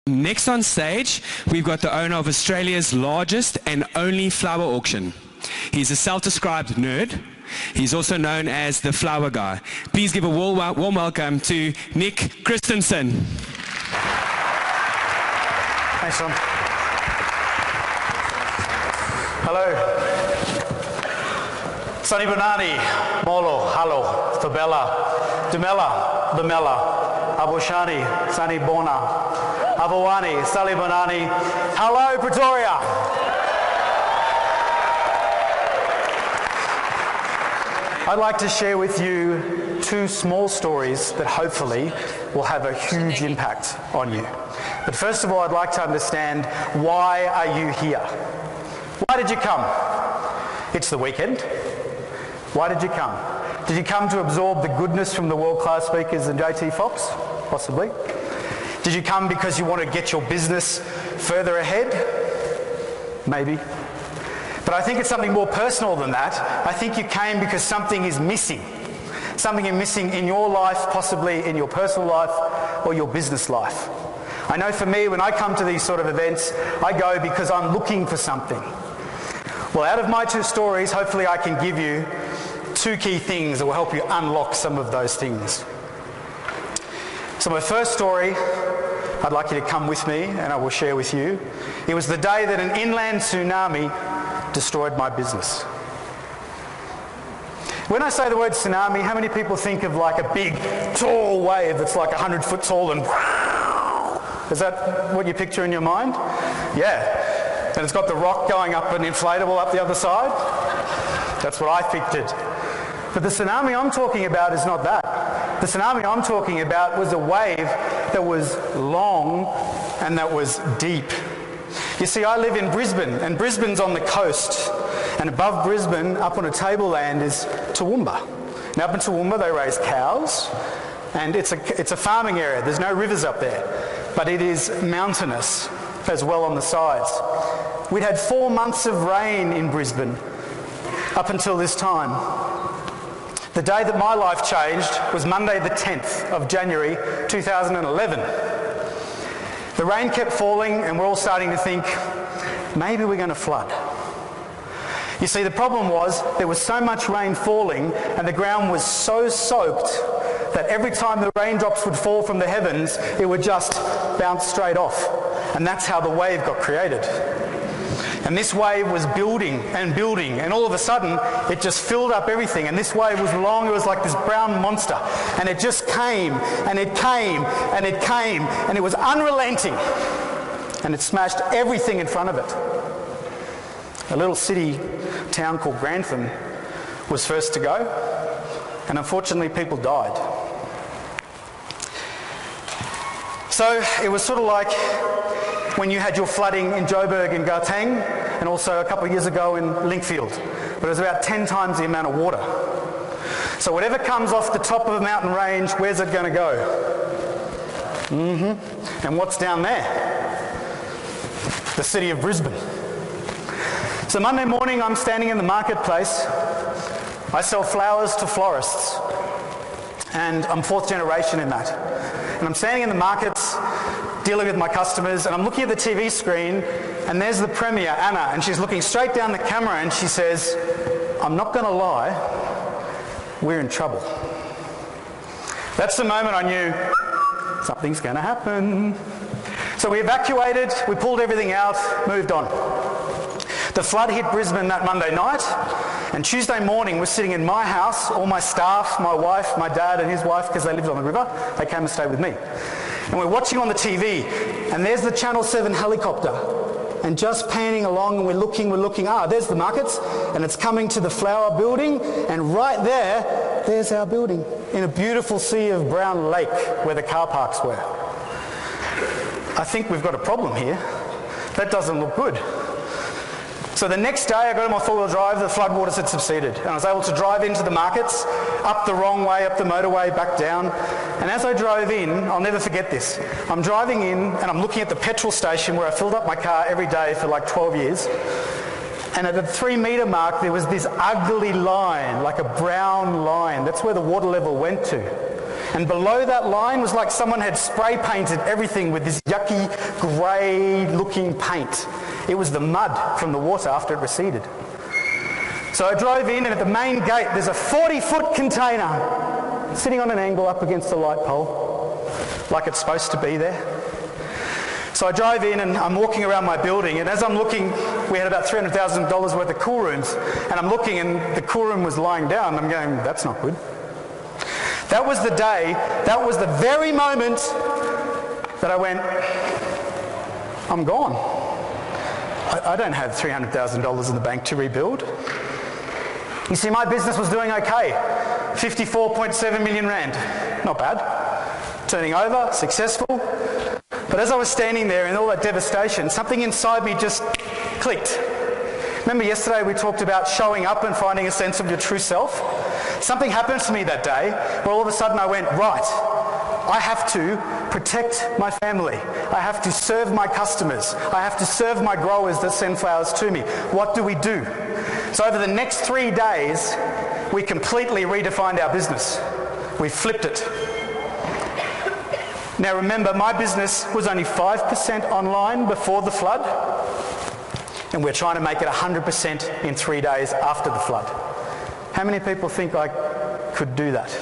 Next on stage, we've got the owner of Australia's largest and only flower auction. He's a self-described nerd. He's also known as the flower guy. Please give a warm welcome to Nick Christensen. Thanks, Tom. Hello. Sani Banani, Molo, Halo, Fabella, Dumela, Bemela, Aboshani, Sani Bona, Avawani, Sali Banani. Hello, Pretoria. I'd like to share with you two small stories that hopefully will have a huge impact on you. But first of all, I'd like to understand, why are you here? Why did you come? It's the weekend. Why did you come? Did you come to absorb the goodness from the world-class speakers and JT Fox? Possibly. Did you come because you want to get your business further ahead? Maybe. But I think it's something more personal than that. I think you came because something is missing. Something is missing in your life, possibly in your personal life or your business life. I know for me, when I come to these sort of events, I go because I'm looking for something. Well, out of my two stories, hopefully I can give you two key things that will help you unlock some of those things. So my first story, I'd like you to come with me and I will share with you. It was the day that an inland tsunami destroyed my business. When I say the word tsunami, how many people think of like a big, tall wave that's like 100 foot tall and is that what you picture in your mind? Yeah. And it's got the rock going up an inflatable up the other side. That's what I pictured. But the tsunami I'm talking about is not that. The tsunami I'm talking about was a wave that was long and that was deep. You see, I live in Brisbane, and Brisbane's on the coast. And above Brisbane, up on a tableland, is Toowoomba. Now, up in Toowoomba, they raise cows, and it's a farming area. There's no rivers up there. But it is mountainous as well on the sides. We'd had 4 months of rain in Brisbane up until this time. The day that my life changed was Monday the 10th of January 2011. The rain kept falling and we're all starting to think, maybe we're going to flood. You see, the problem was there was so much rain falling and the ground was so soaked that every time the raindrops would fall from the heavens, it would just bounce straight off. And that's how the wave got created. And this wave was building and building, and all of a sudden it just filled up everything. And this wave was long, it was like this brown monster, and it just came and it came and it came, and it was unrelenting, and it smashed everything in front of it. A little city town called Grantham was first to go, and unfortunately people died. So it was sort of like when you had your flooding in Joburg and Gauteng, and also a couple of years ago in Linkfield. But it was about 10 times the amount of water. So whatever comes off the top of a mountain range, where's it going to go? And what's down there? The city of Brisbane. So Monday morning, I'm standing in the marketplace. I sell flowers to florists. And I'm 4th generation in that. And I'm standing in the markets, dealing with my customers, and I'm looking at the TV screen, and there's the Premier, Anna, and she's looking straight down the camera and she says, I'm not going to lie, we're in trouble. That's the moment I knew something's going to happen. So we evacuated, we pulled everything out, moved on. The flood hit Brisbane that Monday night, and Tuesday morning we're sitting in my house, all my staff, my wife, my dad and his wife, because they lived on the river, they came and stayed with me. And we're watching on the TV, and there's the Channel 7 helicopter, and just panning along, and we're looking, there's the markets, and it's coming to the flower building, and right there, there's our building, in a beautiful sea of brown lake where the car parks were. I think we've got a problem here. That doesn't look good. So the next day I got on my 4-wheel drive, the floodwaters had subsided, and I was able to drive into the markets, up the wrong way, up the motorway, back down. And as I drove in, I'll never forget this, I'm driving in and I'm looking at the petrol station where I filled up my car every day for like 12 years. And at the 3 metre mark there was this ugly line, like a brown line. That's where the water level went to. And below that line was like someone had spray painted everything with this yucky, grey looking paint. It was the mud from the water after it receded. So I drove in, and at the main gate there's a 40-foot container sitting on an angle up against a light pole, like it's supposed to be there. So I drive in and I'm walking around my building, and as I'm looking, we had about $300,000 worth of cool rooms, and I'm looking and the cool room was lying down. I'm going, that's not good. That was the day, that was the very moment that I went, I'm gone. I don't have $300,000 in the bank to rebuild. You see, my business was doing okay. 54.7 million rand. Not bad. Turning over, successful. But as I was standing there in all that devastation, something inside me just clicked. Remember yesterday we talked about showing up and finding a sense of your true self? Something happened to me that day where all of a sudden I went, right, I have to protect my family. I have to serve my customers. I have to serve my growers that send flowers to me. What do we do? So over the next 3 days, we completely redefined our business. We flipped it. Now remember, my business was only 5% online before the flood, and we're trying to make it 100% in 3 days after the flood. How many people think I could do that?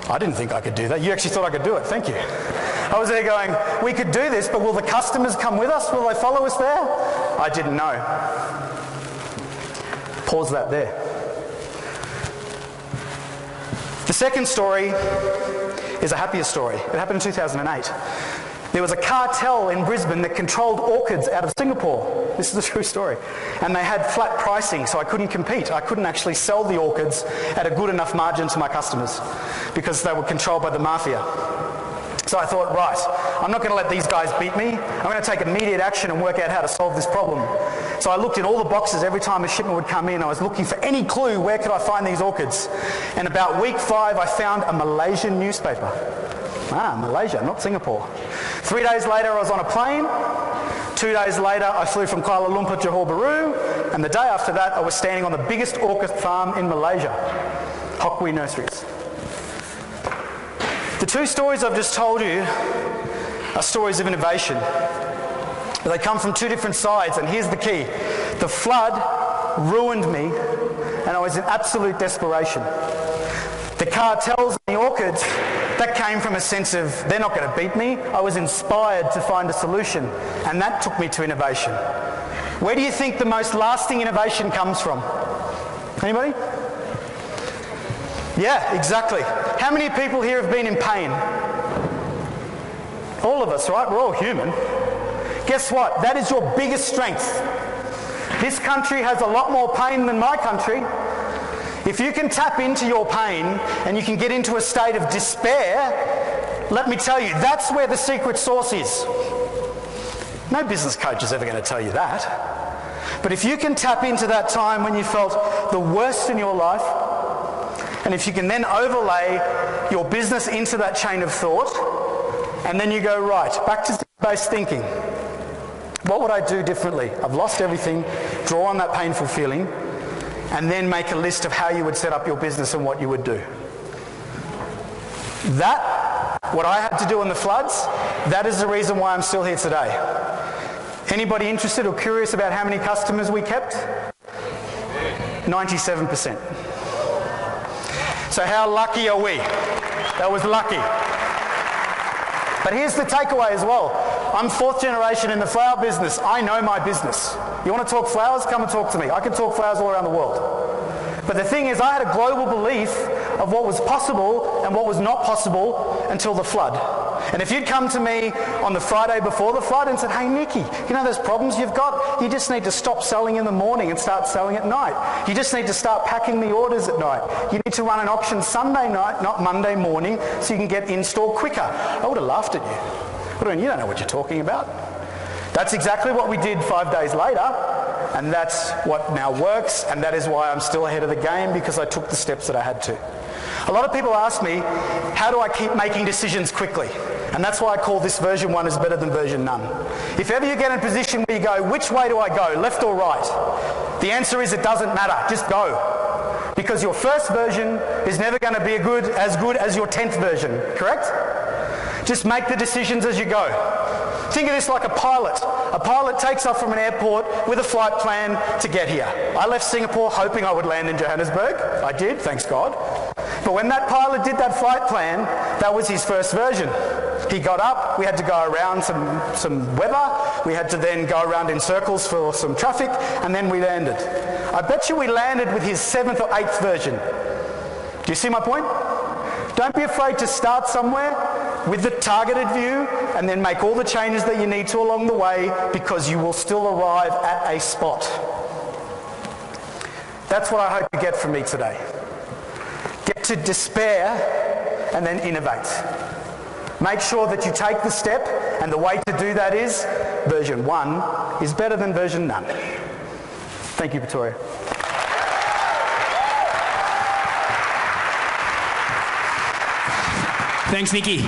I didn't think I could do that. You actually thought I could do it. Thank you. I was there going, we could do this, but will the customers come with us? Will they follow us there? I didn't know. Pause that there. The second story is a happier story. It happened in 2008. There was a cartel in Brisbane that controlled orchids out of Singapore. This is a true story. And they had flat pricing, so I couldn't compete. I couldn't actually sell the orchids at a good enough margin to my customers because they were controlled by the mafia. So I thought, right, I'm not going to let these guys beat me. I'm going to take immediate action and work out how to solve this problem. So I looked in all the boxes every time a shipment would come in. I was looking for any clue, where could I find these orchids? And about week 5, I found a Malaysian newspaper. Malaysia, not Singapore. 3 days later, I was on a plane. 2 days later, I flew from Kuala Lumpur to Johor Bahru. And the day after that, I was standing on the biggest orchid farm in Malaysia, Hokwi Nurseries. The 2 stories I've just told you are stories of innovation. They come from 2 different sides, and here's the key. The flood ruined me, and I was in absolute desperation. The cartels and the orchids, that came from a sense of, they're not going to beat me. I was inspired to find a solution, and that took me to innovation. Where do you think the most lasting innovation comes from? Anybody? Yeah, exactly. How many people here have been in pain? All of us, right? We're all human. Guess what? That is your biggest strength. This country has a lot more pain than my country. If you can tap into your pain and you can get into a state of despair, let me tell you, that's where the secret sauce is. No business coach is ever going to tell you that. But if you can tap into that time when you felt the worst in your life, and if you can then overlay your business into that chain of thought, and then you go, right, back to based thinking. What would I do differently? I've lost everything. Draw on that painful feeling, and then make a list of how you would set up your business and what you would do. That, what I had to do in the floods, that is the reason why I'm still here today. Anybody interested or curious about how many customers we kept? 97%. So how lucky are we? That was lucky. But here's the takeaway as well. I'm 4th generation in the flower business. I know my business. You want to talk flowers? Come and talk to me. I can talk flowers all around the world. But the thing is, I had a global belief of what was possible and what was not possible until the flood. And if you'd come to me on the Friday before the flood and said, hey Nicki, you know those problems you've got? You just need to stop selling in the morning and start selling at night. You just need to start packing the orders at night. You need to run an auction Sunday night, not Monday morning, so you can get in-store quicker. I would have laughed at you. You don't know what you're talking about. That's exactly what we did 5 days later, and that's what now works, and that is why I'm still ahead of the game, because I took the steps that I had to. A lot of people ask me, how do I keep making decisions quickly? And that's why I call this version 1 is better than version none. If ever you get in a position where you go, which way do I go, left or right? The answer is it doesn't matter, just go. Because your first version is never going to be as good as your 10th version, correct? Just make the decisions as you go. Think of this like a pilot. A pilot takes off from an airport with a flight plan to get here. I left Singapore hoping I would land in Johannesburg. I did, thanks God. But when that pilot did that flight plan, that was his first version. He got up, we had to go around some weather, we had to then go around in circles for some traffic, and then we landed. I bet you we landed with his 7th or 8th version. Do you see my point? Don't be afraid to start somewhere with the targeted view and then make all the changes that you need to along the way, because you will still arrive at a spot. That's what I hope you get from me today. Get to despair and then innovate. Make sure that you take the step, and the way to do that is version 1 is better than version none. Thank you, Victoria. Thanks, Nicki.